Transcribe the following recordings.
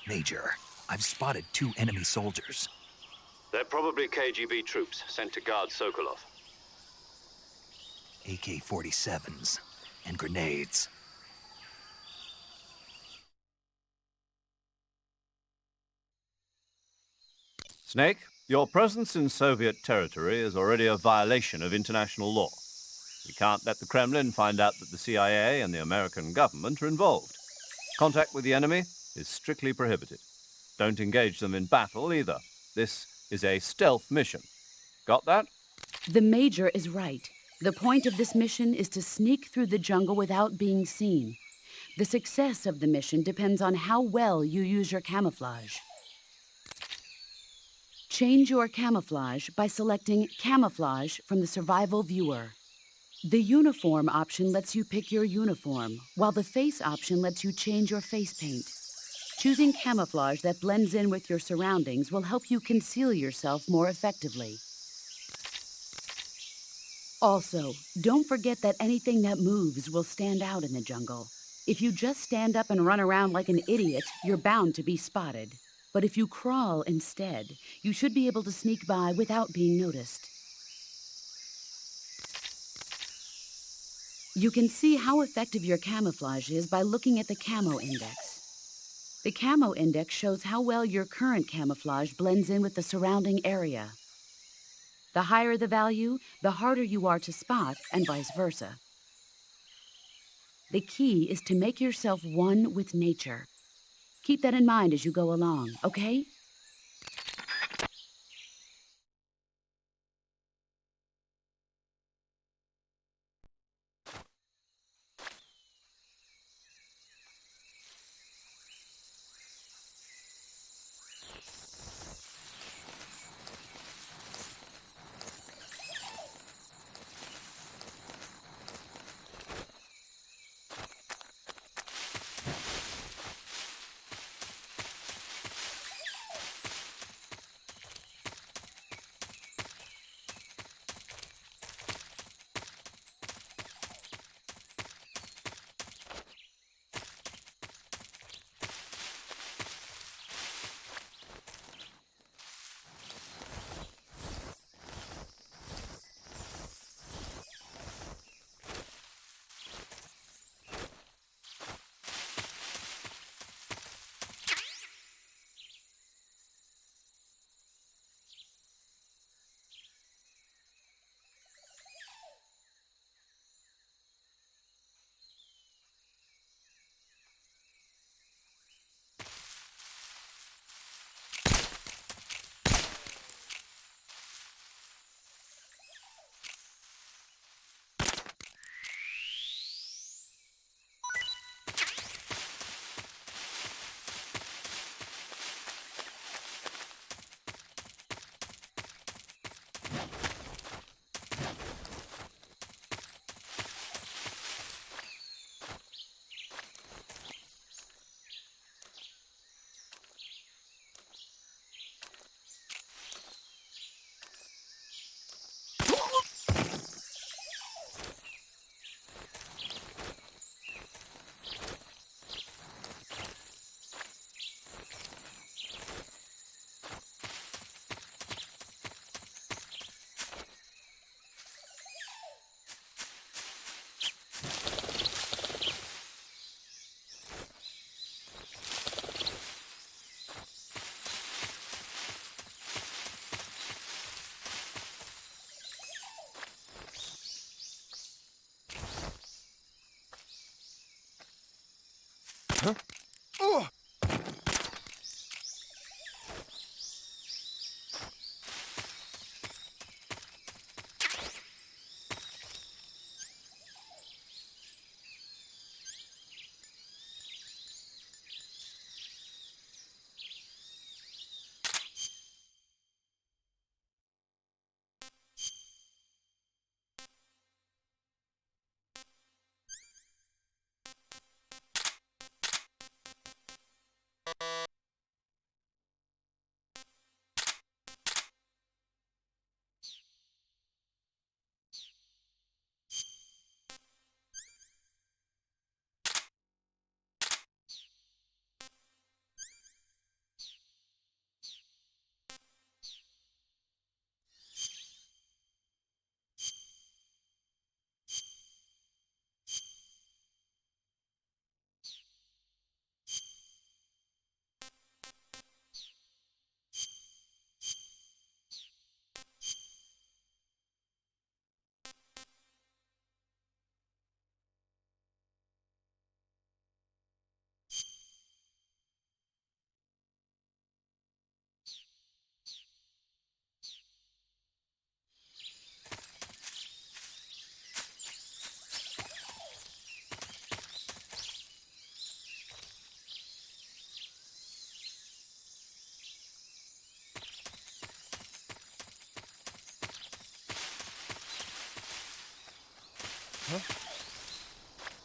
Major, I've spotted 2 enemy soldiers. They're probably KGB troops sent to guard Sokolov. AK-47s and grenades. Snake, your presence in Soviet territory is already a violation of international law. We can't let the Kremlin find out that the CIA and the American government are involved. Contact with the enemy is strictly prohibited. Don't engage them in battle either. This is a stealth mission. Got that? The Major is right. The point of this mission is to sneak through the jungle without being seen. The success of the mission depends on how well you use your camouflage. Change your camouflage by selecting Camouflage from the Survival Viewer. The Uniform option lets you pick your uniform, while the Face option lets you change your face paint. Choosing camouflage that blends in with your surroundings will help you conceal yourself more effectively. Also, don't forget that anything that moves will stand out in the jungle. If you just stand up and run around like an idiot, you're bound to be spotted. But if you crawl instead, you should be able to sneak by without being noticed. You can see how effective your camouflage is by looking at the Camo Index. The Camo Index shows how well your current camouflage blends in with the surrounding area. The higher the value, the harder you are to spot, and vice versa. The key is to make yourself one with nature. Keep that in mind as you go along, okay?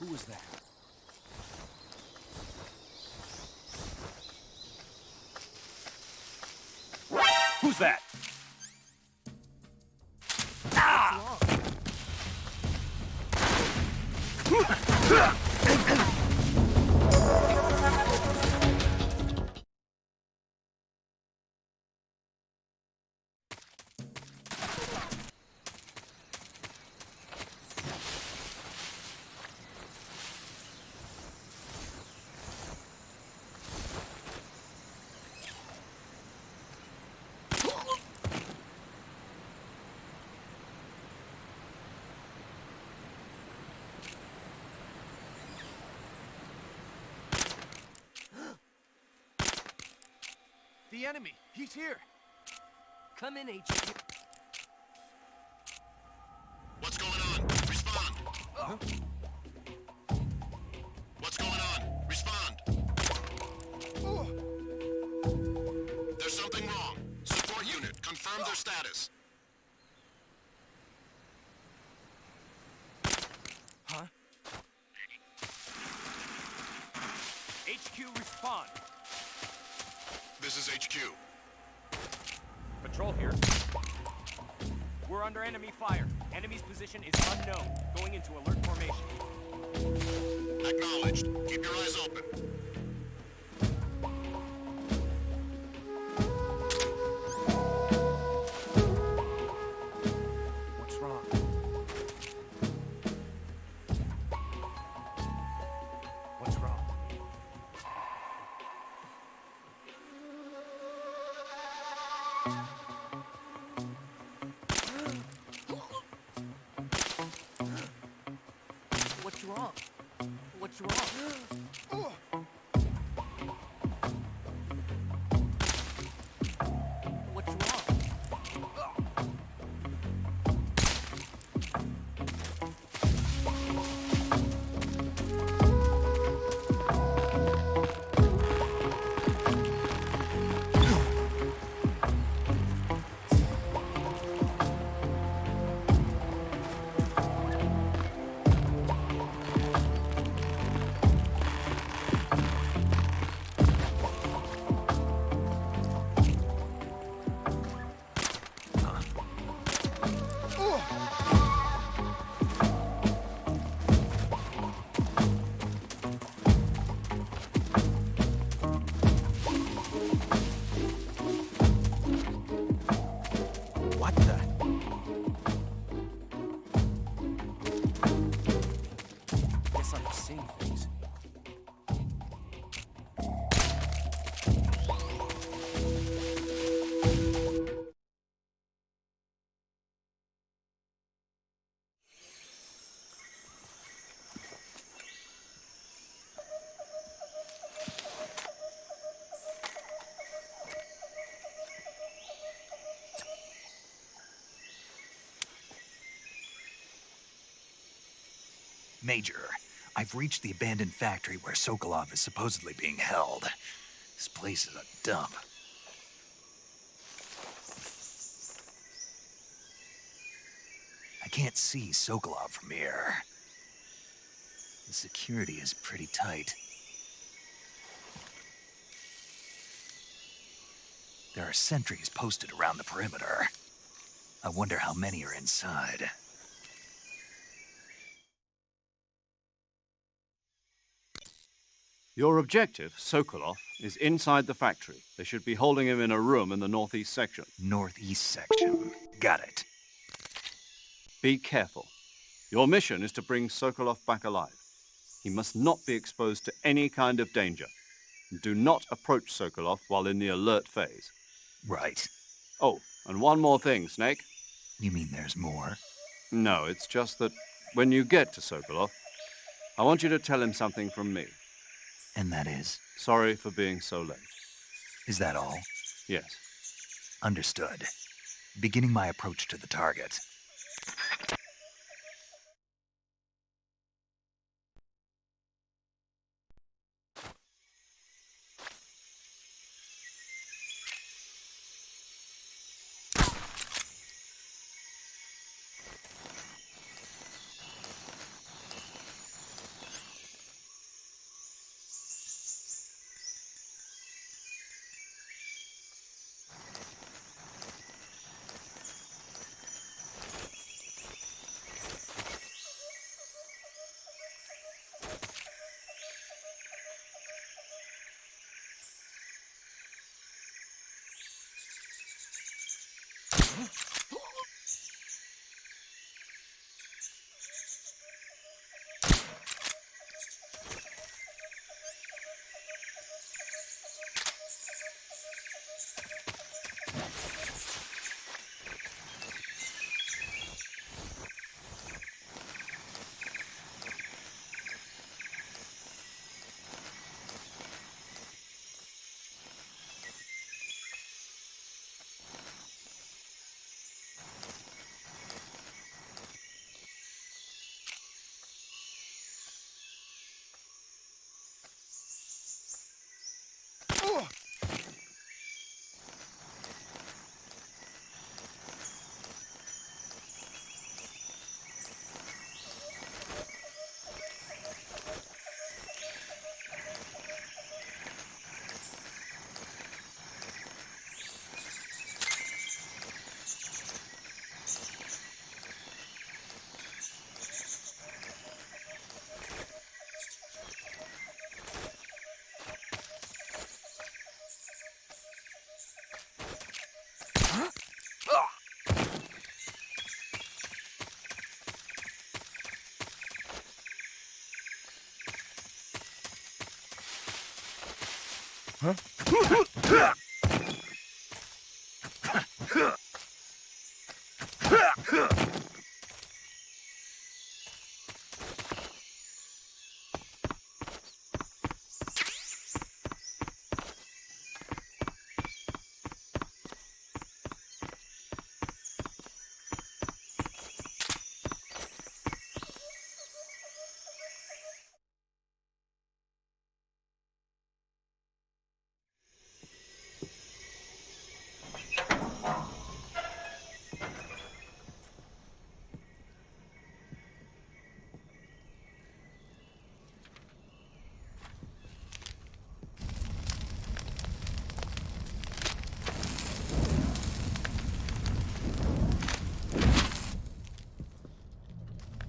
Who was that? Who's that? The enemy! He's here! Come in, HQ. What's going on? Respond! What's going on? Respond! There's something wrong. Support unit, confirm their status. Huh? HQ, respond. This is HQ. Patrol here. We're under enemy fire. Enemy's position is unknown. Going into alert formation. Acknowledged. Keep your eyes open. What's wrong? What's wrong? What's wrong? What's wrong? What's wrong? What the? Guess I'm seeing things. Major, I've reached the abandoned factory where Sokolov is supposedly being held. This place is a dump. I can't see Sokolov from here. The security is pretty tight. There are sentries posted around the perimeter. I wonder how many are inside. Your objective, Sokolov, is inside the factory. They should be holding him in a room in the northeast section. Northeast section. Got it. Be careful. Your mission is to bring Sokolov back alive. He must not be exposed to any kind of danger. Do not approach Sokolov while in the alert phase. Right. Oh, and one more thing, Snake. You mean there's more? No, it's just that when you get to Sokolov, I want you to tell him something from me. And that is? Sorry for being so late. Is that all? Yes. Understood. Beginning my approach to the target.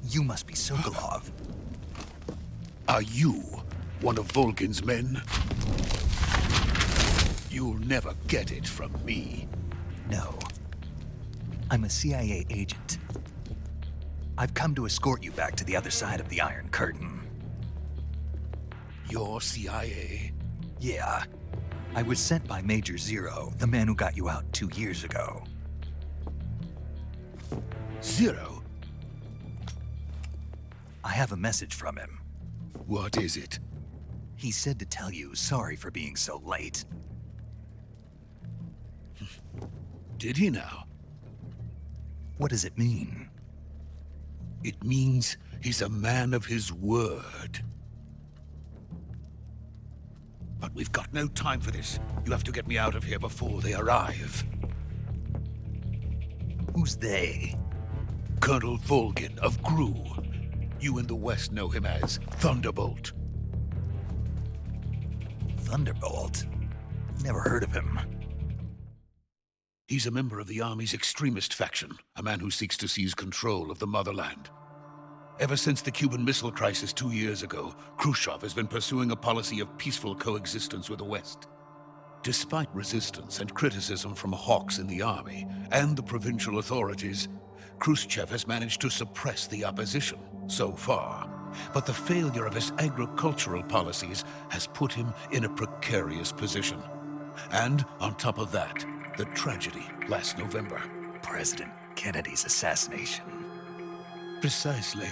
You must be Sokolov. Are you one of Volgin's men? You'll never get it from me. No. I'm a CIA agent. I've come to escort you back to the other side of the Iron Curtain. You're CIA? Yeah. I was sent by Major Zero, the man who got you out 2 years ago. Zero? I have a message from him. What is it? He said to tell you sorry for being so late. Did he now? What does it mean? It means he's a man of his word. But we've got no time for this. You have to get me out of here before they arrive. Who's they? Colonel Volgin of GRU. You in the West know him as Thunderbolt. Thunderbolt? Never heard of him. He's a member of the Army's extremist faction, a man who seeks to seize control of the motherland. Ever since the Cuban Missile Crisis 2 years ago, Khrushchev has been pursuing a policy of peaceful coexistence with the West. Despite resistance and criticism from hawks in the army and the provincial authorities, Khrushchev has managed to suppress the opposition so far. But the failure of his agricultural policies has put him in a precarious position. And on top of that, the tragedy last November. President Kennedy's assassination. Precisely.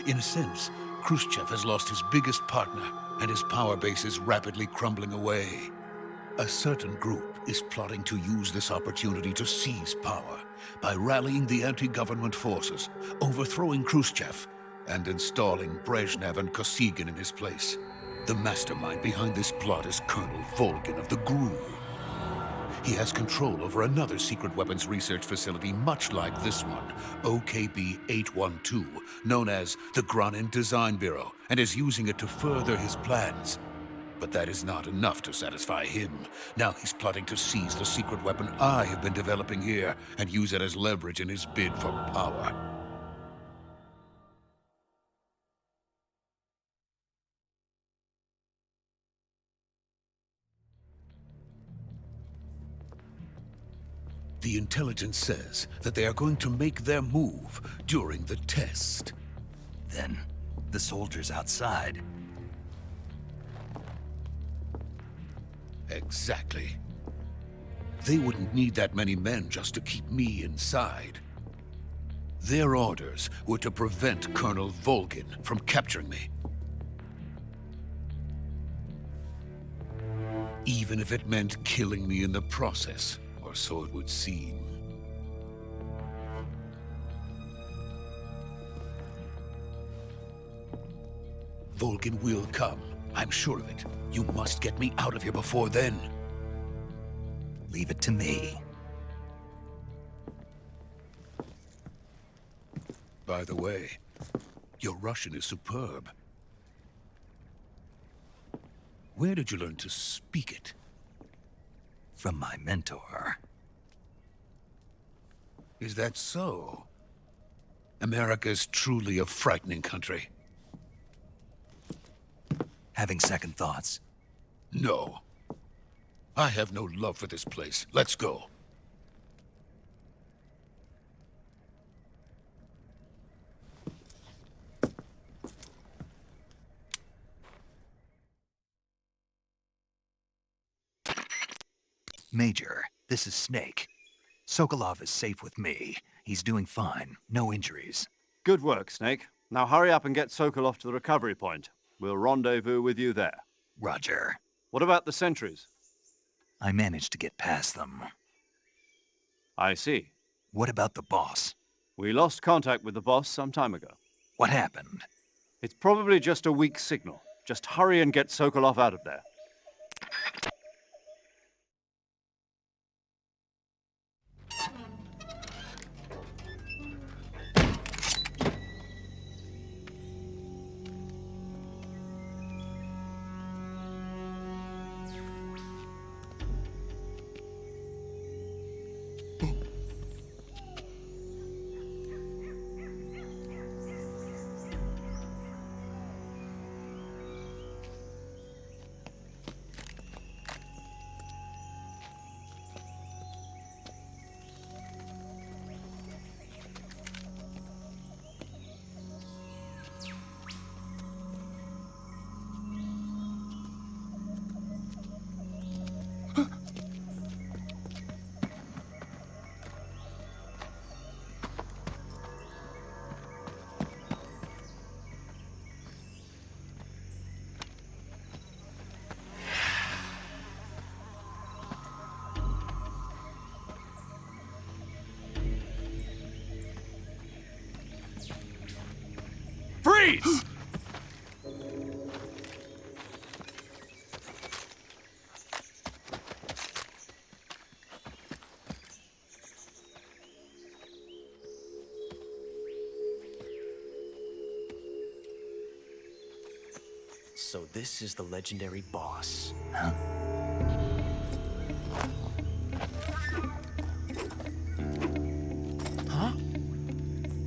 In a sense, Khrushchev has lost his biggest partner, and his power base is rapidly crumbling away. A certain group is plotting to use this opportunity to seize power by rallying the anti-government forces, overthrowing Khrushchev, and installing Brezhnev and Kosygin in his place. The mastermind behind this plot is Colonel Volgin of the GRU. He has control over another secret weapons research facility much like this one, OKB-812, known as the Granin Design Bureau, and is using it to further his plans. But that is not enough to satisfy him. Now he's plotting to seize the secret weapon I have been developing here and use it as leverage in his bid for power. The intelligence says that they are going to make their move during the test. Then, the soldiers outside. Exactly. They wouldn't need that many men just to keep me inside. Their orders were to prevent Colonel Volgin from capturing me. Even if it meant killing me in the process, or so it would seem. Volgin will come. I'm sure of it. You must get me out of here before then. Leave it to me. By the way, your Russian is superb. Where did you learn to speak it? From my mentor. Is that so? America's truly a frightening country. Having second thoughts. No. I have no love for this place. Let's go. Major, this is Snake. Sokolov is safe with me. He's doing fine. No injuries. Good work, Snake. Now hurry up and get Sokolov to the recovery point. We'll rendezvous with you there. Roger. What about the sentries? I managed to get past them. I see. What about the boss? We lost contact with the boss some time ago. What happened? It's probably just a weak signal. Just hurry and get Sokolov out of there. Freeze! So this is the legendary boss. Huh? Huh?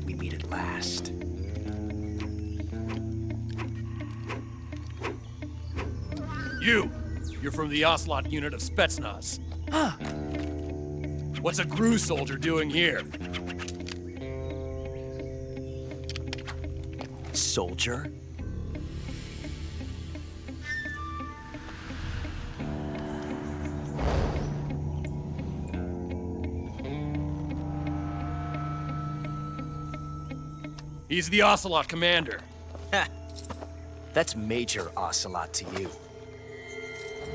We meet at last. You're from the Ocelot unit of Spetsnaz. Huh. What's a GRU soldier doing here? Soldier? He's the Ocelot commander. Ha! That's Major Ocelot to you.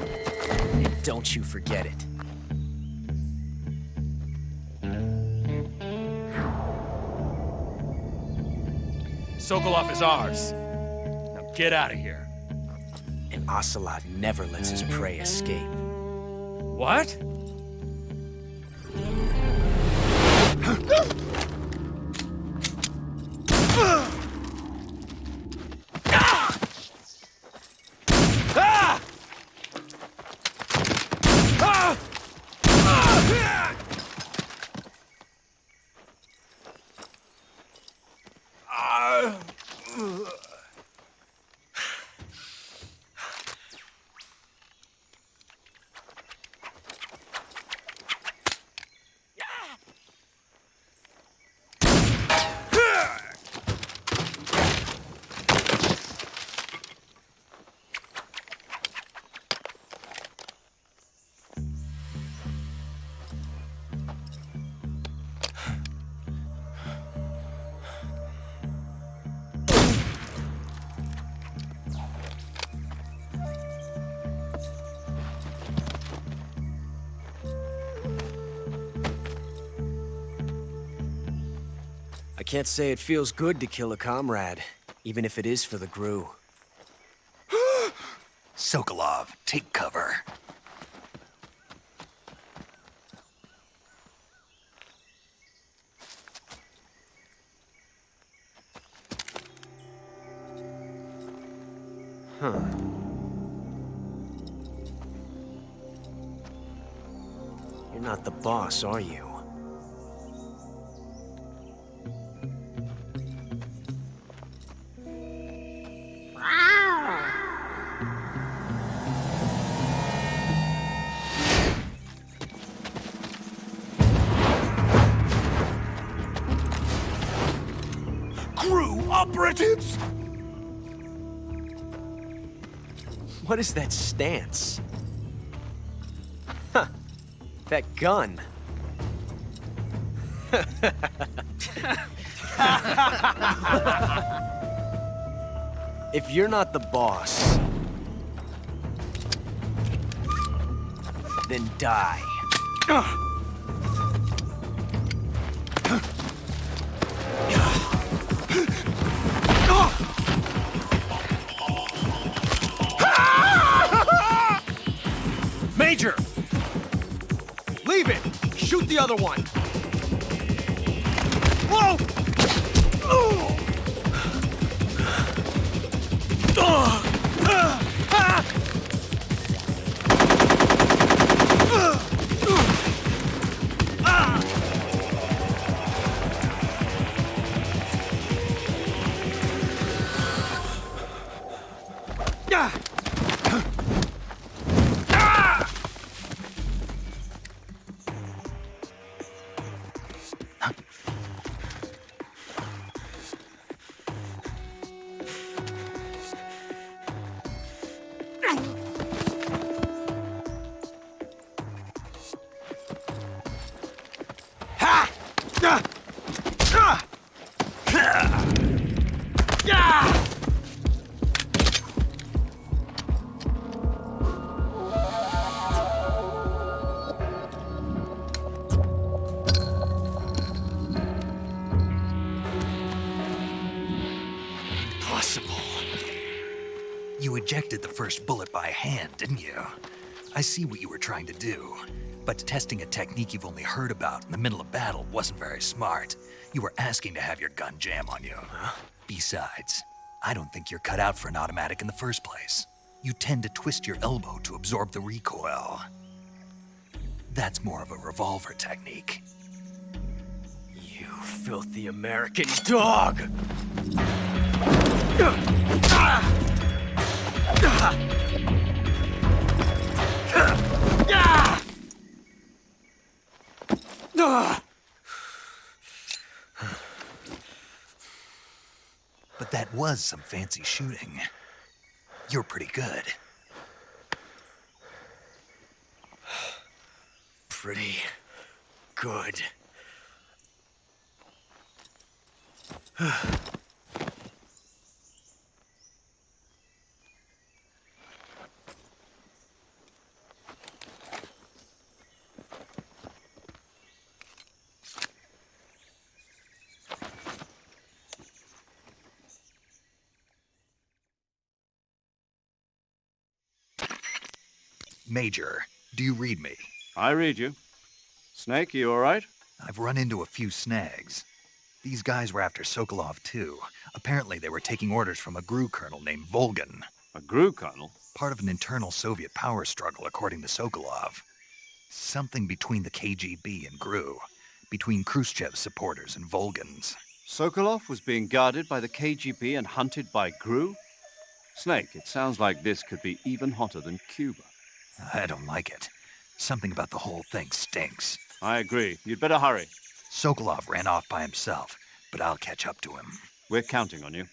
And don't you forget it. Sokolov is ours. Now get out of here. And Ocelot never lets his prey escape. What? I can't say it feels good to kill a comrade, even if it is for the GRU. Sokolov, take cover. Huh. You're not the boss, are you? GRU operatives! What is that stance? Huh. That gun. If you're not the boss, then die. Major! Leave it! Shoot the other one! Whoa! You ejected the first bullet by hand, didn't you? I see what you were trying to do. But testing a technique you've only heard about in the middle of battle wasn't very smart. You were asking to have your gun jam on you. Besides, I don't think you're cut out for an automatic in the first place. You tend to twist your elbow to absorb the recoil. That's more of a revolver technique. You filthy American dog! But that was some fancy shooting. You're pretty good. Pretty good. Major, do you read me? I read you. Snake, you all right? I've run into a few snags. These guys were after Sokolov, too. Apparently, they were taking orders from a GRU colonel named Volgin. A GRU colonel? Part of an internal Soviet power struggle, according to Sokolov. Something between the KGB and GRU. Between Khrushchev's supporters and Volgin's. Sokolov was being guarded by the KGB and hunted by GRU? Snake, it sounds like this could be even hotter than Cuba. I don't like it. Something about the whole thing stinks. I agree. You'd better hurry. Sokolov ran off by himself, but I'll catch up to him. We're counting on you.